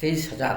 30,000।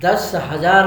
10,000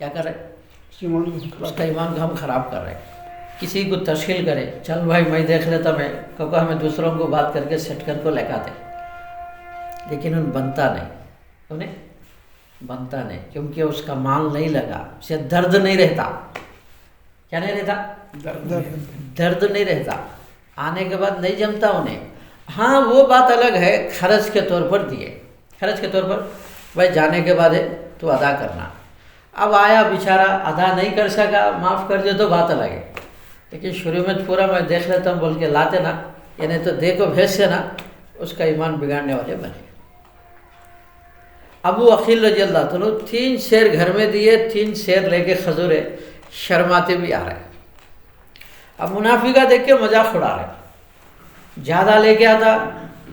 کیا کر رہے؟ اس کا ایمان کو ہم خراب کر رہے ہیں. کسی کو تشکیل کرے، چل بھائی میں دیکھ لیتا، میں کیونکہ ہمیں دوسروں کو بات کر کے سیٹ کر کو لگاتے، لیکن ان بنتا نہیں، انہیں بنتا نہیں، کیونکہ اس کا مال نہیں لگا، اسے درد نہیں رہتا. کیا نہیں رہتا؟ درد نہیں رہتا. آنے کے بعد نہیں جمتا انہیں. ہاں وہ بات الگ ہے، خرچ کے طور پر دیے، خرچ کے طور پر بھائی جانے کے بعد تو ادا کرنا. اب آیا بیچارہ ادا نہیں کر سکا، معاف کر دے تو بات الگ ہے، لیکن شروع میں پورا میں دیکھ لیتا ہوں بول کے لاتے نا، یعنی تو دیکھو بھیج سے نا، اس کا ایمان بگاڑنے والے بنے. ابو عقیل رضی اللہ عنہ 3 سیر گھر میں دیے، 3 سیر لے کے کھجورے شرماتے بھی آ رہے. اب منافقہ دیکھ کے مذاق اڑا رہے، زیادہ لے کے آتا،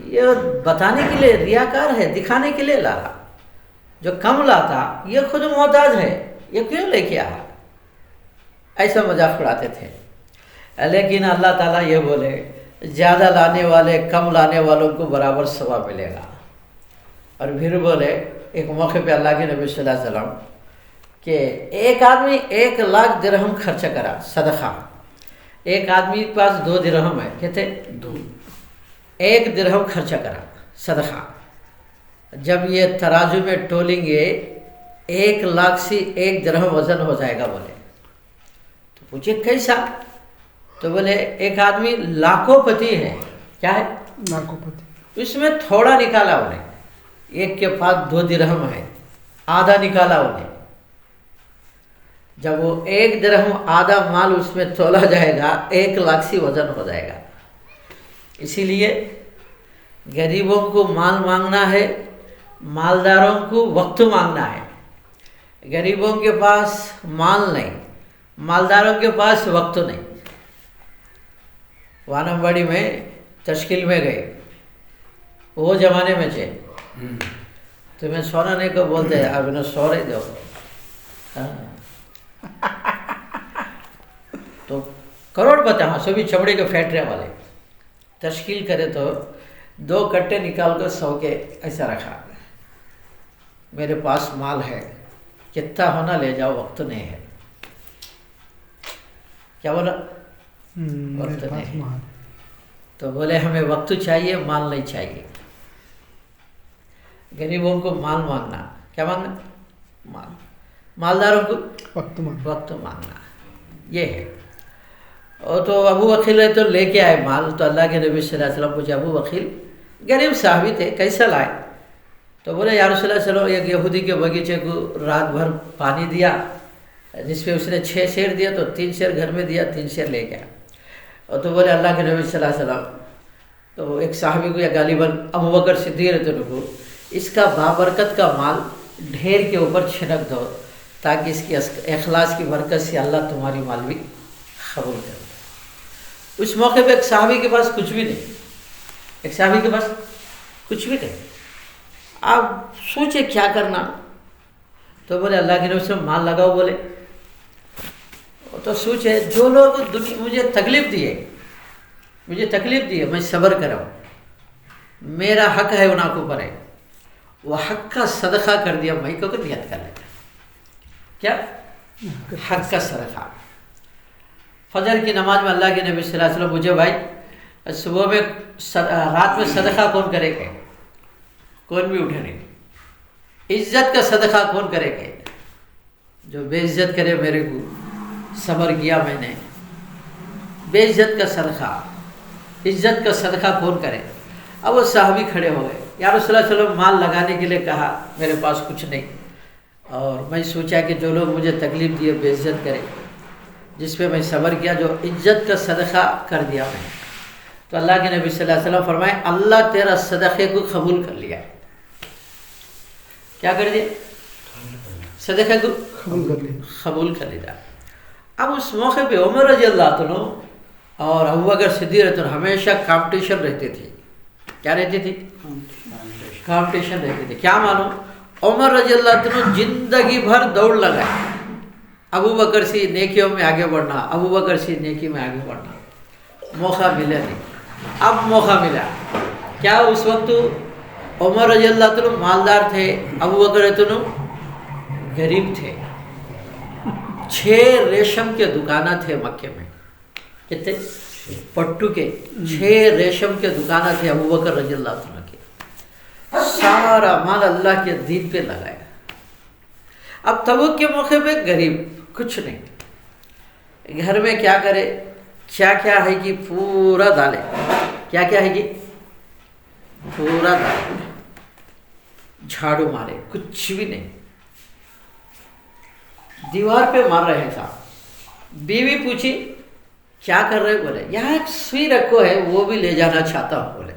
یہ بتانے کے لیے ریاکار ہے، دکھانے کے لیے لا رہا. جو کم لاتا یہ خود محتاج ہے، یہ کیوں لے کے آ رہا، ایسا مذاق اڑاتے تھے. لیکن اللہ تعالیٰ یہ بولے زیادہ لانے والے کم لانے والوں کو برابر ثواب ملے گا. اور پھر بولے ایک موقع پہ اللہ کے نبی صلی اللہ علیہ وسلم کہ ایک آدمی 1 لاکھ درہم خرچہ کرا صدقہ. ایک آدمی کے پاس 2 درہم ہے، کہتے 1 درہم خرچہ کرا صدقہ. جب یہ ترازو میں تولیں گے 1 لاکھ سے 1 درہم وزن ہو جائے گا. بولے تو پوچھے کیسا؟ تو بولے ایک آدمی لاکھوں پتی ہے. کیا ہے؟ لاکھوں پتی. اس میں تھوڑا نکالا انہیں، ایک کے پاس 2 درہم ہے، آدھا نکالا انہیں. جب وہ 1 درہم آدھا مال اس میں تولا جائے گا 1 لاکھ سے وزن ہو جائے گا. اسی لیے غریبوں کو مال مانگنا ہے، مالداروں کو وقت مانگنا ہے. غریبوں کے پاس مال نہیں، مالداروں کے پاس وقت نہیں. وانمباڑی میں تشکیل میں گئے، وہ زمانے میں تھے، تمہیں سونا نہیں کو بولتے، اب انہیں سو رہے دو. تو کروڑ پتی، ہاں سبھی چمڑے کے فیکٹریاں والے تشکیل کرے تو 2 کٹے نکال کر 100 کے ایسا رکھا. میرے پاس مال ہے، کتنا ہونا لے جاؤ، وقت نہیں ہے. کیا بولا؟ وقت نہیں. تو بولے ہمیں وقت چاہیے، مال نہیں چاہیے. غریبوں کو مال مانگنا، کیا مانگنا؟ مال. مالداروں کو وقت مانگنا، یہ ہے. اور تو ابو عقیل تو لے کے آئے مال. تو اللہ کے نبی صلی اللہ علیہ وسلم پوچھا، ابو عقیل غریب صحابی تھے، کیسا لائے؟ تو بولے یا رسول اللہ صلی اللہ علیہ وسلم، ایک یہودی کے باغیچے کو رات بھر پانی دیا، جس پہ اس نے 6 سیر دیا، تو 3 سیر گھر میں دیا، 3 سیر لے گیا. اور تو بولے اللہ کے نبی صلی اللہ علیہ وسلم، تو ایک صحابی کو یا غالباً ابو بکر صدیق رضی اللہ عنہ کو، اس کا بابرکت کا مال ڈھیر کے اوپر چھڑک دو، تاکہ اس کی اخلاص کی برکت سے اللہ تمہاری مال بھی قبول کرے. اس موقع پہ ایک صحابی کے پاس کچھ بھی نہیں، ایک صحابی کے پاس کچھ بھی نہیں. آپ سوچے کیا کرنا؟ تو بولے اللہ کے نبی سے مال لگاؤ. بولے تو سوچے جو لوگ مجھے تکلیف دیے، میں صبر کراؤں، میرا حق ہے انہوں کو پر ہے، وہ حق کا صدقہ کر دیا، میں کو نیت کر لیتا. کیا حق کا صدقہ؟ فجر کی نماز میں اللہ کے نبی صلی اللہ علیہ وسلم مجھے بھائی صبح میں رات میں صدقہ کون کرے گا؟ کون بھی اٹھے نہیں. عزت کا صدقہ کون کرے گا؟ جو بے عزت کرے میرے کو، صبر کیا میں نے. بے عزت کا صدقہ، عزت کا صدقہ کون کرے؟ اب وہ صحابی کھڑے ہو گئے، یا رسول اللہ صلی اللہ علیہ وسلم مال لگانے کے لیے کہا، میرے پاس کچھ نہیں، اور میں سوچا کہ جو لوگ مجھے تکلیف دیے، بے عزت کرے، جس پہ میں صبر کیا، جو عزت کا صدقہ کر دیا میں. تو اللہ کے نبی صلی اللہ علیہ وسلم فرمائے اللہ تیرا صدقے کو قبول کر لیا. کیا کر دیا؟ صدقے کو قبول کر لیا. اب اس موقع پہ عمر رضی اللہ عنہ اور ابو بکر صدیق رضی اللہ عنہ ہمیشہ کمپٹیشن رہتی تھی. کیا رہتی تھی؟ کمپٹیشن رہتی تھی. کیا معلوم؟ عمر رضی اللہ عنہ زندگی بھر دوڑ لگائے، ابو بکر سے نیکیوں میں آگے بڑھنا، ابو بکر سے نیکی میں آگے بڑھنا. موقع ملا نہیں. اب موقع ملا. کیا اس وقت عمر رضی اللہ عنہ مالدار تھے، ابو بکر رضی اللہ عنہ غریب تھے. 6 ریشم کے دکانہ تھے مکے میں. کتنے؟ پٹو کے 6 ریشم کے دکانہ تھے ابوبکر رضی اللہ عنہ کے. سارا مال اللہ کے دین پہ لگایا. اب تبوک کے موقع پہ غریب کچھ نہیں, گھر میں کیا کرے, کیا کیا ہے کہ پورا ڈالے, کیا کیا ہے کہ پورا ڈالے, جھاڑو مارے, کچھ بھی نہیں, دیوار پہ مار رہے تھا. بیوی پوچھی کیا کر رہے, بولے یہاں ایک سوئی رکھو ہے وہ بھی لے جانا چاہتا ہوں. بولے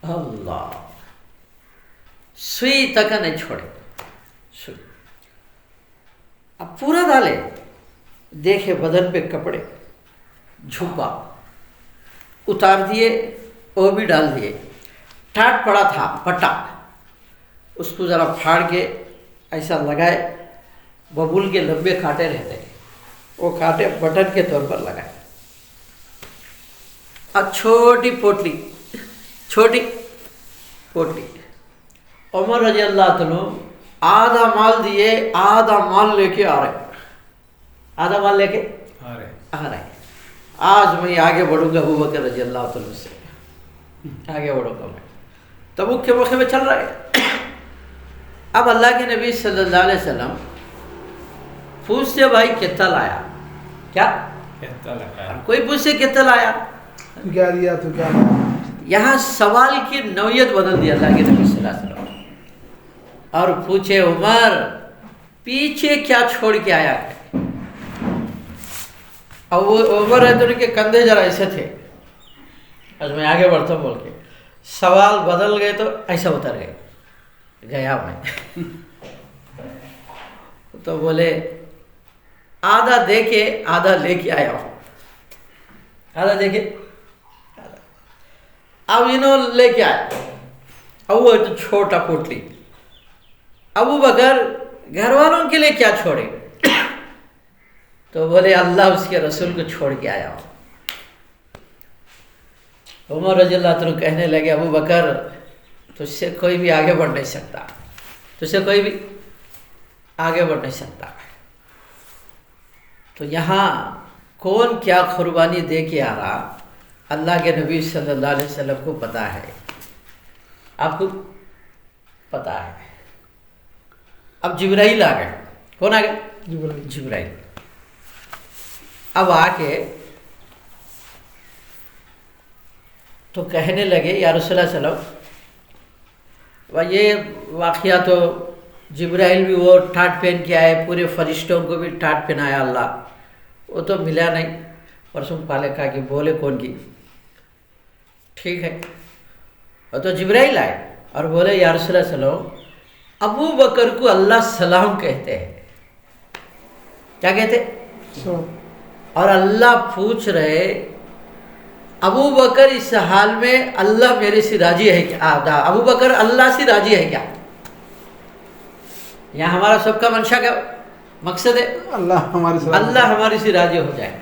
اللہ, سوئی تک نہیں چھوڑے. اب پورا ڈالے, دیکھے بدن پہ کپڑے, جھبا اتار دیے, وہ بھی ڈال دیے. ٹاٹ پڑا تھا پٹا, اس کو ذرا پھاڑ کے ایسا لگائے, ببول کے لمبے کانٹے رہتے ہیں, وہ کانٹے بٹن کے طور پر لگائے. اب چھوٹی پوٹلی, چھوٹی پوٹلی, عمر رضی اللہ عنہ آدھا مال دیے, آدھا مال لے کے آ رہے, آدھا مال لے کے آ رہے. آج میں آگے بڑھوں گا ابوبکر رضی اللہ عنہ سے, آگے بڑھوں گا میں. تبوک کے موقع میں چل رہا ہے. اب اللہ کے نبی صلی اللہ علیہ وسلم پوچھتے بھائی کتنا لایا, کیا کوئی پوچھتے کتنا لایا, کیا دیا تو کیا. یہاں سوال کی نوعیت بدل دی اللہ کے نبی صلی اللہ علیہ وسلم, اور پوچھے عمر پیچھے کیا چھوڑ کے آیا ہے. اب وہ عمر ہے تو ان کے کندھے ذرا ایسے تھے, آج میں آگے بڑھتا ہوں بول کے, سوال بدل گئے تو ایسا اتر گئے, گیا میں. تو بولے آدھا دے کے آدھا لے کے آیا ہوں, آدھا دے کے. اب انہوں لے کے آئے, اب وہ تو چھوٹا پوٹلی. ابو بکر گھر والوں کے لیے کیا چھوڑے, تو بولے اللہ اس کے رسول کو چھوڑ کے آیا ہوں. عمر رضی اللہ عنہ کہنے لگے ابو بکر تجھ سے کوئی بھی آگے بڑھ نہیں سکتا, تجھ سے کوئی بھی آگے بڑھ نہیں سکتا. تو یہاں کون کیا قربانی دے کے آ رہا, اللہ کے نبی صلی اللہ علیہ وسلم کو پتہ ہے, آپ کو پتہ ہے. اب جبرائیل آ گئے. کون آ گئے؟ جبرائیل. اب آ کے تو کہنے لگے یا رسول اللہ صلی اللہ علیہ وسلم, یہ واقعہ تو جبرائیل بھی وہ ٹاٹ پہن کے آئے, پورے فرشتوں کو بھی ٹاٹ پہنایا اللہ, وہ تو ملا نہیں. پرسوں پالے کہا کہ بولے کون کی, ٹھیک ہے. اور تو جبرائیل آئے اور بولے یا رسول اللہ صلی اللہ علیہ وسلم ابو بکر کو اللہ سلام کہتے ہیں, کیا کہتے, اور اللہ پوچھ رہے ابو بکر اس حال میں اللہ میرے سے راضی ہے کیا, ابو بکر اللہ سے راضی ہے کیا. یہاں ہمارا سب کا منشا کیا مقصد ہے, اللہ ہمارے سے راضی ہو جائے.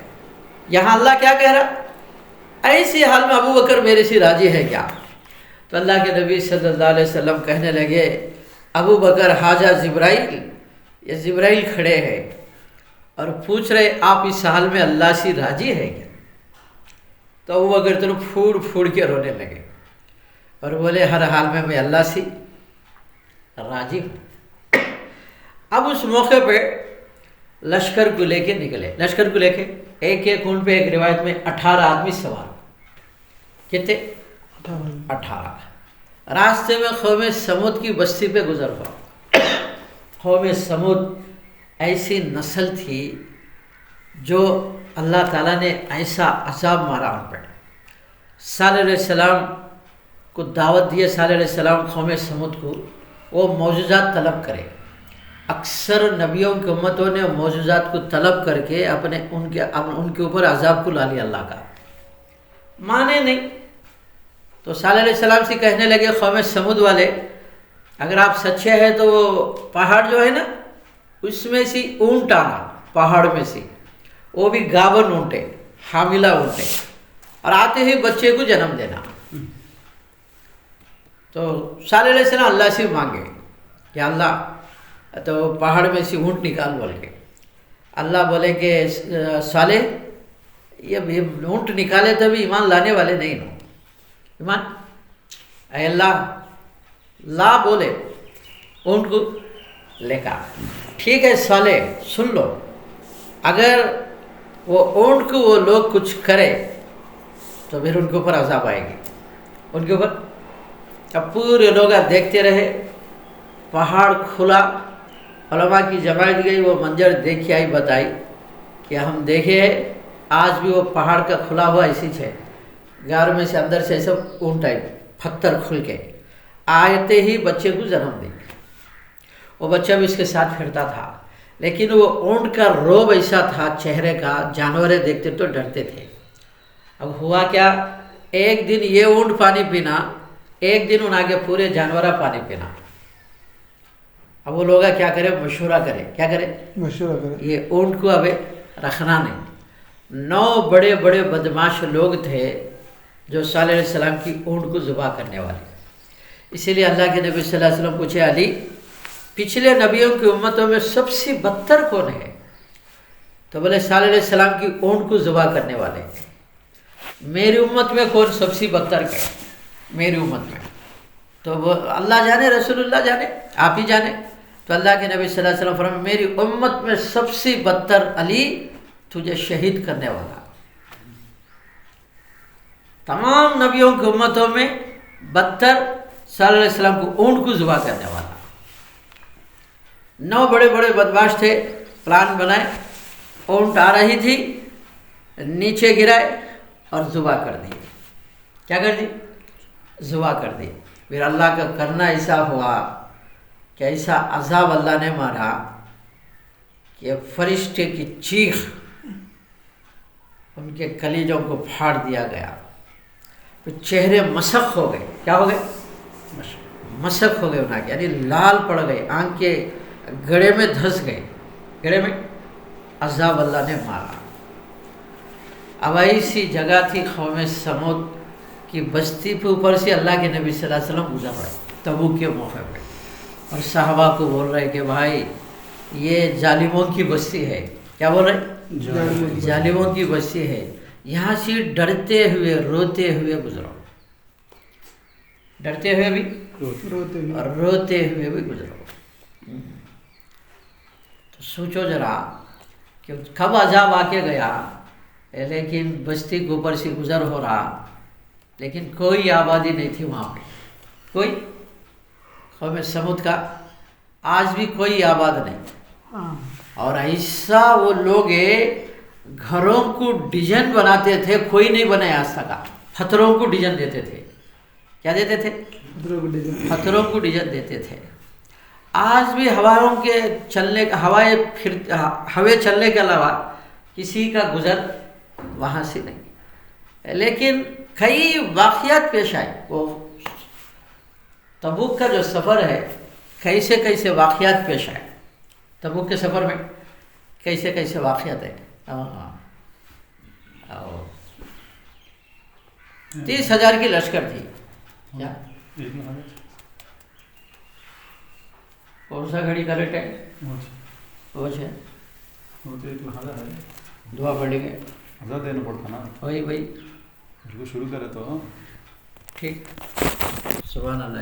یہاں اللہ کیا کہہ رہا, ایسی حال میں ابو بکر میرے سے راضی ہے کیا. تو اللہ کے نبی صلی اللہ علیہ وسلم کہنے لگے ابو بکر حاجہ جبرائیل, یہ جبرائیل کھڑے ہیں اور پوچھ رہے آپ اس حال میں اللہ سے راضی ہے کیا. تو ابو بکر تو پھوڑ پھوڑ کے رونے لگے اور بولے ہر حال میں اللہ سے راضی ہوں. اب اس موقع پہ لشکر کو لے کے نکلے, لشکر کو لے کے ایک ایک اونٹ پہ, ایک روایت میں 18 آدمی سوار, کتنے 18. راستے میں قوم سمود کی بستی پہ گزر ہوا. قوم سمود ایسی نسل تھی جو اللہ تعالیٰ نے ایسا عذاب مارا ان پر. صالح علیہ السلام کو دعوت دیے, صالح علیہ السلام قوم سمود کو وہ معجزات طلب کرے. اکثر نبیوں کی امتوں نے معجزات کو طلب کر کے ان کے اوپر عذاب کو لا لیا اللہ کا, مانے نہیں. تو صالح علیہ السلام سے کہنے لگے قوم سمود والے اگر آپ سچے ہیں تو وہ پہاڑ جو ہے نا اس میں سے اونٹ آنا, پہاڑ میں سے, وہ بھی گاون اونٹے, حاملہ اونٹے, اور آتے ہی بچے کو جنم دینا. تو صالح علیہ السلام اللہ سے مانگے کہ اللہ تو پہاڑ میں سے اونٹ نکال بول کے اللہ بولے کہ صالح یہ اونٹ نکالے تو بھی ایمان لانے والے نہیں ہو. ایمان اے اللہ لا بولے اونٹ کو لے کر. ٹھیک ہے صالح سن لو, اگر وہ اونٹ کو وہ لوگ کچھ کرے تو پھر ان کے اوپر عذاب آئے گی, ان کے اوپر. اب پورے لوگ دیکھتے رہے, پہاڑ کھلا, علماء کی جماعت گئی, وہ منظر دیکھ کے آئی بتائی کہ ہم دیکھے آج بھی وہ پہاڑ کا کھلا ہوا اسی ہے, گار میں سے اندر سے ایسا اونٹ آئی, پتھر کھل کے آتے ہی بچے کو جنم دی. وہ بچہ بھی اس کے ساتھ پھرتا تھا, لیکن وہ اونٹ کا روب ایسا تھا چہرے کا, جانوریں دیکھتے تو ڈرتے تھے. اب ہوا کیا, ایک دن یہ اونٹ پانی پینا, ایک دن ان آگے پورے جانورہ پانی پینا. اب وہ لوگ کیا کرے, مشورہ کرے, کیا کرے مشورہ کرے, یہ اونٹ کو اب رکھنا نہیں. 9 بڑے بڑے بدماش لوگ تھے جو صالح علیہ السلام کی اونٹ کو ذبح کرنے والے. اسی لیے اللہ کے نبی صلی اللہ علیہ وسلم پوچھے, علی پچھلے نبیوں کی امتوں میں سب سے بدتر کون ہے؟ تو بولے صالح علیہ السلام کی اونٹ کو ذبح کرنے والے. میری امت میں کون سب سے بدتر ہے؟ میری امت میں تو وہ اللہ جانے, رسول اللہ جانے, آپ ہی جانے. تو اللہ کے نبی صلی اللہ علیہ وسلم فرمائے میری امت میں سب سے بدتر علی, تجھے شہید کرنے والا. تمام نبیوں کی امتوں میں بدتر صلی اللہ علیہ وسلم کو اونٹ کو ذبح کرنے والا. 9 بڑے بڑے بدماش تھے, پلان بنائے, اونٹ آ رہی تھی, نیچے گرائے اور ذبح کر دی. کیا کر دی؟ ذبح کر دی. پھر اللہ کا کرنا ایسا ہوا کہ ایسا عذاب اللہ نے مارا کہ فرشتے کی چیخ ان کے کلیجوں کو پھاڑ دیا گیا. پھر چہرے مسخ ہو گئے. کیا ہو گئے؟ مسخ ہو گئے انہاں کے, یعنی لال پڑ گئے, آنکھیں گڑے میں دھس گئے, گڑے میں. عذاب اللہ نے مارا. اب ایسی جگہ تھی قوم سمود کی بستی پہ اوپر سے اللہ کے نبی صلی اللہ علیہ وسلم گزر رہے تبوک کے موقع پہ, اور صحابہ کو بول رہے کہ بھائی یہ ظالموں کی بستی ہے. کیا بول رہے؟ ظالموں کی بستی ہے, یہاں سے ڈرتے ہوئے روتے ہوئے گزرو, ڈرتے ہوئے بھی اور روتے ہوئے بھی گزرو. تو سوچو ذرا کہ کب عذاب آ کے گیا, لیکن بستی کے اوپر سے گزر ہو رہا, لیکن کوئی آبادی نہیں تھی وہاں پہ, کوئی. قوم سمود کا آج بھی کوئی آباد نہیں. اور ایسا وہ لوگ گھروں کو ڈیزائن بناتے تھے, کوئی نہیں بنایا آج تک. پتھروں کو ڈیزائن دیتے تھے. کیا دیتے تھے؟ پتھروں کو ڈیزائن دیتے تھے. آج بھی ہوائیں کے چلنے ہوے چلنے کے علاوہ کسی کا گزر وہاں سے نہیں. لیکن کئی واقعات پیش آئے. وہ تبوک کا جو سفر ہے, کیسے کیسے واقعات پیش آئے. تبوک کے سفر میں کیسے کیسے واقعات ہیں. 30,000 کی لشکر تھی. کیا کون سا گھڑی کا ریٹ ہے؟ وہ ہے دعا پڑھیں گے, ہزار دینا پڑتا نا. وہی بھائی شروع کرے تو ٹھیک. سبحان اللہ.